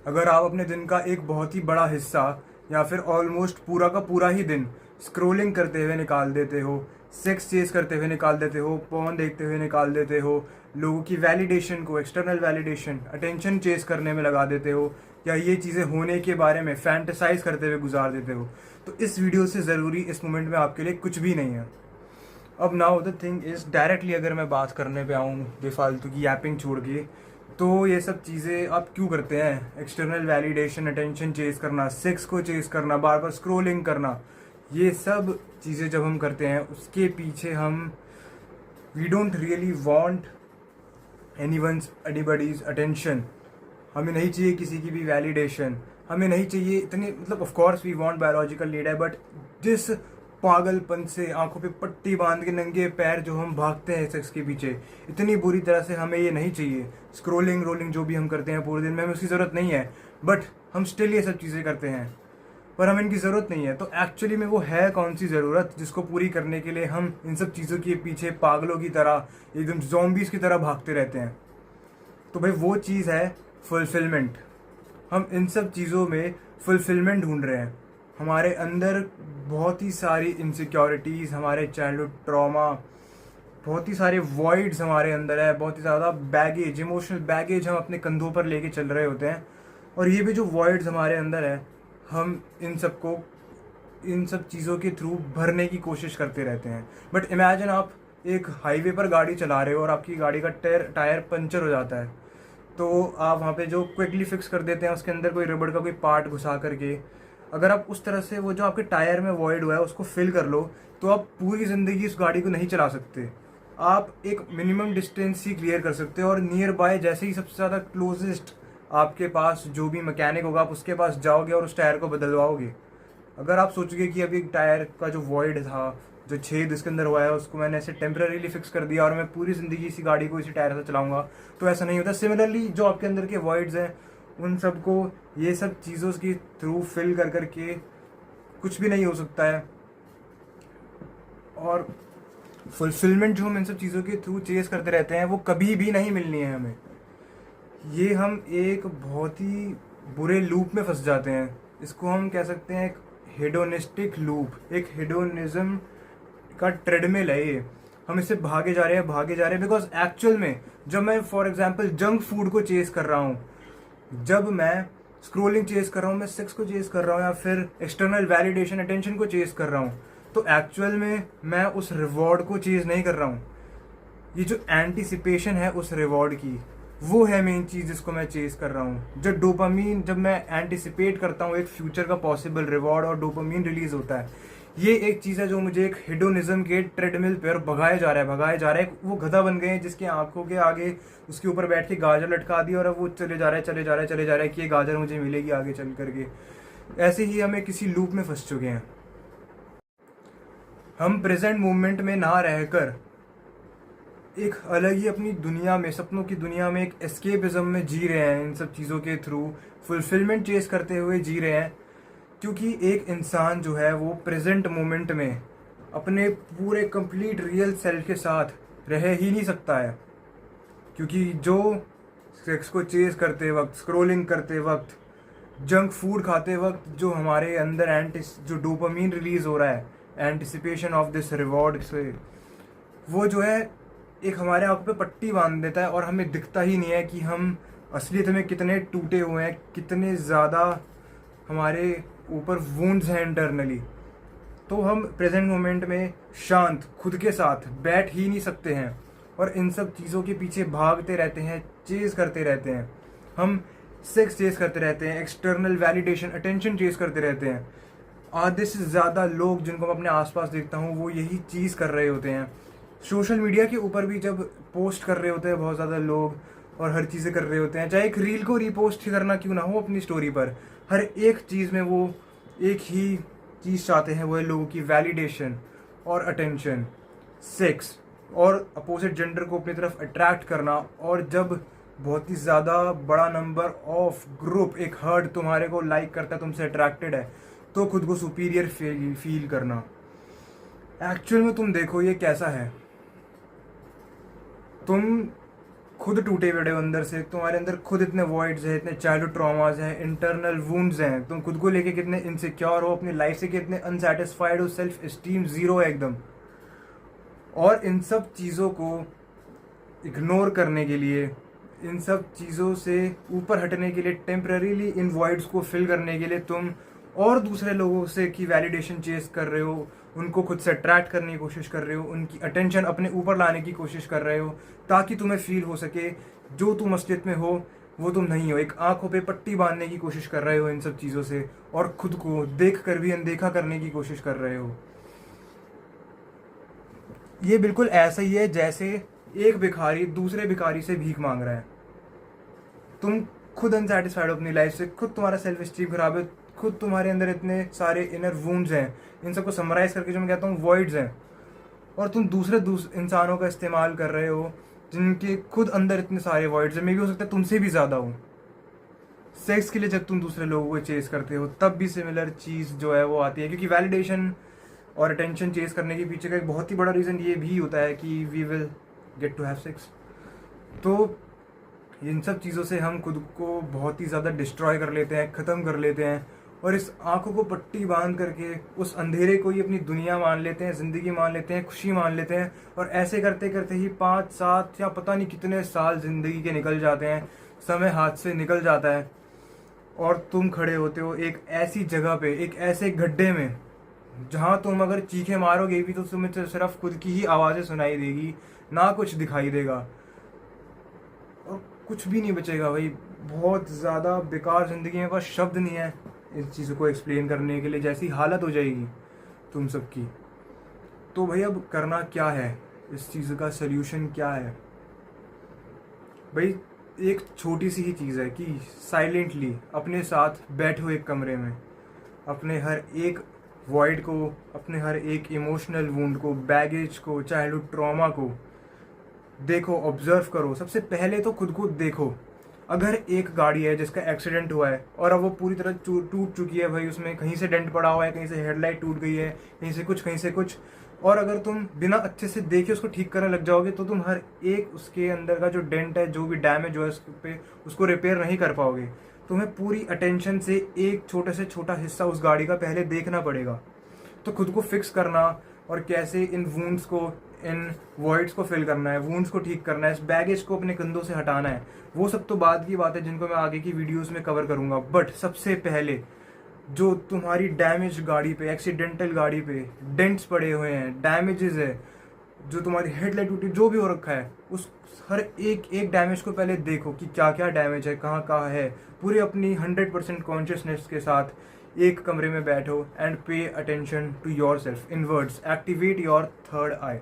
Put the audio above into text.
अगर आप अपने दिन का एक बहुत ही बड़ा हिस्सा या फिर ऑलमोस्ट पूरा का पूरा ही दिन स्क्रोलिंग करते हुए निकाल देते हो, सेक्स चेज करते हुए निकाल देते हो, पॉर्न देखते हुए निकाल देते हो, लोगों की वैलिडेशन को, एक्सटर्नल वैलिडेशन, अटेंशन चेज करने में लगा देते हो, या ये चीज़ें होने के बारे में फैंटेसाइज करते हुए गुजार देते हो, तो इस वीडियो से ज़रूरी इस मोमेंट में आपके लिए कुछ भी नहीं है। अब now the thing is, directly अगर मैं बात करने पे आऊँ बेफालतू की यापिंग छोड़ के, तो ये सब चीज़ें आप क्यों करते हैं? एक्सटर्नल वैलिडेशन, अटेंशन चेज करना, सेक्स को चेज करना, बार बार स्क्रोलिंग करना, ये सब चीज़ें जब हम करते हैं उसके पीछे हम we don't really want anybody's attention. हमें नहीं चाहिए किसी की भी वैलिडेशन, हमें नहीं चाहिए इतनी, मतलब of course we want biological need है, बट जिस पागलपन से आंखों पे पट्टी बांध के नंगे पैर जो हम भागते हैं सेक्स के पीछे, इतनी बुरी तरह से हमें ये नहीं चाहिए। स्क्रोलिंग रोलिंग जो भी हम करते हैं पूरे दिन में, हमें उसकी ज़रूरत नहीं है, बट हम स्टिल ये सब चीज़ें करते हैं, पर हमें इनकी ज़रूरत नहीं है। तो एक्चुअली में वो है कौन सी ज़रूरत जिसको पूरी करने के लिए हम इन सब चीज़ों के पीछे पागलों की तरह, एकदम ज़ॉम्बीज़ की तरह भागते रहते हैं? तो भाई वो चीज़ है फुलफिलमेंट। हम इन सब चीज़ों में फुलफिलमेंट ढूंढ रहे हैं। हमारे अंदर बहुत ही सारी इनसिक्योरिटीज़, हमारे चाइल्डहुड ट्रॉमा, बहुत ही सारे वॉइड्स हमारे अंदर है, बहुत ही ज़्यादा बैगेज, इमोशनल बैगेज हम अपने कंधों पर लेके चल रहे होते हैं। और ये भी जो वॉइड्स हमारे अंदर है, हम इन सबको इन सब चीज़ों के थ्रू भरने की कोशिश करते रहते हैं। बट इमेजिन आप एक हाईवे पर गाड़ी चला रहे हो और आपकी गाड़ी का टायर पंचर हो जाता है, तो आप वहाँ पे जो क्विकली फिक्स कर देते हैं उसके अंदर कोई रबड़ का कोई पार्ट घुसा करके, अगर आप उस तरह से वो जो आपके टायर में वॉइड हुआ है उसको फिल कर लो, तो आप पूरी ज़िंदगी उस गाड़ी को नहीं चला सकते। आप एक मिनिमम डिस्टेंस ही क्लियर कर सकते हो, और नियर बाय जैसे ही सबसे ज़्यादा क्लोजेस्ट आपके पास जो भी मैकेनिक होगा, आप उसके पास जाओगे और उस टायर को बदलवाओगे। अगर आप सोचोगे कि अभी टायर का जो वॉइड था, जो छेद इसके अंदर हुआ है, उसको मैंने ऐसे टेम्परेरीली फिक्स कर दिया और मैं पूरी ज़िंदगी इसी गाड़ी को इसी टायर से चलाऊंगा, तो ऐसा नहीं होता। सिमिलरली जो आपके अंदर के वॉइड्स हैं, उन सबको ये सब चीज़ों के थ्रू फिल कर करके कुछ भी नहीं हो सकता है। और फुलफिलमेंट जो हम इन सब चीज़ों के थ्रू चेस करते रहते हैं, वो कभी भी नहीं मिलनी है हमें। ये हम एक बहुत ही बुरे लूप में फंस जाते हैं। इसको हम कह सकते हैं एक हेडोनिस्टिक लूप, एक हेडोनिज्म का ट्रेडमिल है ये। हम इससे भागे जा रहे हैं, भागे जा रहे हैं, बिकॉज एक्चुअल में जब मैं फॉर एग्जांपल जंक फूड को चेस कर रहा हूँ, जब मैं स्क्रोलिंग चेस कर रहा हूँ, मैं सेक्स को चेस कर रहा हूँ, या फिर एक्सटर्नल वैलिडेशन, अटेंशन को चेस कर रहा हूँ, तो एक्चुअल में मैं उस रिवॉर्ड को चेस नहीं कर रहा हूँ। ये जो एंटिसिपेशन है उस रिवॉर्ड की, वो है मेन चीज़ जिसको मैं चेस कर रहा हूँ। जो डोपामीन, जब मैं एंटिसिपेट करता हूँ एक फ्यूचर का पॉसिबल रिवॉर्ड और डोपामीन रिलीज होता है, ये एक चीज़ है जो मुझे एक हेडोनिज्म के ट्रेडमिल पर भगाया जा रहा है, भगाया जा रहा है। वो गधा बन गए हैं जिसकी आंखों के आगे उसके ऊपर बैठ के गाजर लटका दी, और अब वो चले जा रहा है, चले जा रहा है, चले जा रहा है कि ये गाजर मुझे मिलेगी आगे चल करके। ऐसे ही हमें किसी लूप में फंस चुके हैं। हम प्रेजेंट मोमेंट में ना रहकर एक अलग ही अपनी दुनिया में, सपनों की दुनिया में, एक एस्केपिज्म में जी रहे हैं। इन सब चीज़ों के थ्रू फुलफिलमेंट चेस करते हुए जी रहे हैं, क्योंकि एक इंसान जो है वो प्रेजेंट मोमेंट में अपने पूरे कंप्लीट रियल सेल्फ के साथ रह ही नहीं सकता है। क्योंकि जो सेक्स को चेस करते वक्त, स्क्रोलिंग करते वक्त, जंक फूड खाते वक्त जो हमारे अंदर जो डोपामीन रिलीज हो रहा है एंटिसिपेशन ऑफ दिस रिवॉर्ड से, वो जो है एक हमारे आंखों पे पट्टी बांध देता है, और हमें दिखता ही नहीं है कि हम असलियत में कितने टूटे हुए हैं, कितने ज़्यादा हमारे ऊपर वुंड्स हैं इंटरनली। तो हम प्रेजेंट मोमेंट में शांत खुद के साथ बैठ ही नहीं सकते हैं, और इन सब चीज़ों के पीछे भागते रहते हैं, चेज करते रहते हैं। हम सेक्स चेज करते रहते हैं, एक्सटर्नल वैलिडेशन, अटेंशन चेज करते रहते हैं। आधे से ज़्यादा लोग जिनको मैं अपने आसपास देखता हूँ, वो यही चीज़ कर रहे होते हैं। सोशल मीडिया के ऊपर भी जब पोस्ट कर रहे होते हैं बहुत ज़्यादा लोग, और हर चीज़ें कर रहे होते हैं, चाहे एक रील को रीपोस्ट ही करना क्यों ना हो अपनी स्टोरी पर, हर एक चीज़ में वो एक ही चीज़ चाहते हैं, वो है लोगों की वैलिडेशन और अटेंशन, सेक्स, और अपोजिट जेंडर को अपनी तरफ अट्रैक्ट करना। और जब बहुत ही ज़्यादा बड़ा नंबर ऑफ ग्रुप, एक हर्ड तुम्हारे को लाइक करता है, तुमसे अट्रैक्टेड है, तो खुद को सुपीरियर फील करना। एक्चुअल में तुम देखो ये कैसा है, तुम खुद टूटे हुए हो अंदर से, तुम्हारे अंदर खुद इतने वॉइड्स हैं, इतने चाइल्डहुड ट्रॉमास हैं, इंटरनल वुंड्स हैं, तुम खुद को लेके कितने इनसिक्योर हो, अपनी लाइफ से कितने अनसेटिस्फाइड हो, सेल्फ एस्टीम जीरो है एकदम। और इन सब चीज़ों को इग्नोर करने के लिए, इन सब चीज़ों से ऊपर हटने के लिए, टेम्पररीली इन वॉइड्स को फिल करने के लिए तुम और दूसरे लोगों से की वैलिडेशन चेस कर रहे हो, उनको खुद से अट्रैक्ट करने की कोशिश कर रहे हो, उनकी अटेंशन अपने ऊपर लाने की कोशिश कर रहे हो, ताकि तुम्हें फील हो सके जो तुम असलियत में हो वो तुम नहीं हो। एक आंखों पे पट्टी बांधने की कोशिश कर रहे हो इन सब चीज़ों से, और खुद को देख कर भी अनदेखा करने की कोशिश कर रहे हो। ये बिल्कुल ऐसा ही है जैसे एक भिखारी दूसरे भिखारी से भीख मांग रहा है। तुम खुद अनसेटिस्फाइड हो अपनी लाइफ से, खुद तुम्हारा सेल्फ एस्टीम खराब है, खुद तुम्हारे अंदर इतने सारे इनर वुंड्स हैं, इन सबको समराइज करके जो मैं कहता हूँ वॉइड्स हैं, और तुम दूसरे इंसानों का इस्तेमाल कर रहे हो जिनके खुद अंदर इतने सारे वॉइड्स हैं, मे भी हो सकता है तुमसे भी ज़्यादा हो। सेक्स के लिए जब तुम दूसरे लोगों को चेस करते हो तब भी सिमिलर चीज़ जो है वो आती है, क्योंकि वैलिडेशन और अटेंशन चेस करने के पीछे का एक बहुत ही बड़ा रीज़न ये भी होता है कि we will get to have sex. तो इन सब चीज़ों से हम खुद को बहुत ही ज़्यादा डिस्ट्रॉय कर लेते हैं, ख़त्म कर लेते हैं, और इस आंखों को पट्टी बांध करके उस अंधेरे को ही अपनी दुनिया मान लेते हैं, ज़िंदगी मान लेते हैं, खुशी मान लेते हैं। और ऐसे करते करते ही 5, 7 या पता नहीं कितने साल ज़िंदगी के निकल जाते हैं, समय हाथ से निकल जाता है, और तुम खड़े होते हो एक ऐसी जगह पे, एक ऐसे गड्ढे में जहाँ तुम अगर चीखें मारोगे भी तो तुम्हें सिर्फ खुद की ही आवाज़ें सुनाई देगी, ना कुछ दिखाई देगा, और कुछ भी नहीं बचेगा भाई। बहुत ज़्यादा बेकार ज़िंदगी में, बस शब्द नहीं है इस चीज़ को एक्सप्लेन करने के लिए, जैसी हालत हो जाएगी तुम सबकी। तो भाई अब करना क्या है, इस चीज़ का सल्यूशन क्या है? भाई एक छोटी सी ही चीज़ है कि साइलेंटली अपने साथ बैठो एक कमरे में, अपने हर एक वॉइड को, अपने हर एक इमोशनल वुंड को, बैगेज को, चाइल्डहुड ट्रॉमा को देखो, ऑब्जर्व करो। सबसे पहले तो खुद को देखो। अगर एक गाड़ी है जिसका एक्सीडेंट हुआ है और अब वो पूरी तरह टूट चुकी है भाई, उसमें कहीं से डेंट पड़ा हुआ है, कहीं से हेडलाइट टूट गई है, कहीं से कुछ, कहीं से कुछ, और अगर तुम बिना अच्छे से देखे उसको ठीक करने लग जाओगे तो तुम हर एक उसके अंदर का जो डेंट है, जो भी डैमेज हुआ है उस पे, उसको रिपेयर नहीं कर पाओगे। तुम्हें पूरी अटेंशन से एक छोटे से छोटा हिस्सा उस गाड़ी का पहले देखना पड़ेगा। तो खुद को फिक्स करना, और कैसे इन वूंड्स को, इन वॉइड्स को फिल करना है, वूंड्स को ठीक करना है, इस बैगेज को अपने कंधों से हटाना है, वो सब तो बाद की बात है जिनको मैं आगे की वीडियोस में कवर करूंगा। बट सबसे पहले जो तुम्हारी डैमेज गाड़ी पे, एक्सीडेंटल गाड़ी पे डेंट्स पड़े हुए हैं, डैमेजेस है, जो तुम्हारी हेडलाइट टूटी, जो भी हो रखा है, उस हर एक एक डैमेज को पहले देखो कि क्या क्या डैमेज है, कहाँ कहाँ है। पूरी अपनी 100% कॉन्शियसनेस के साथ एक कमरे में बैठो and pay attention to yourself, in words activate your third I.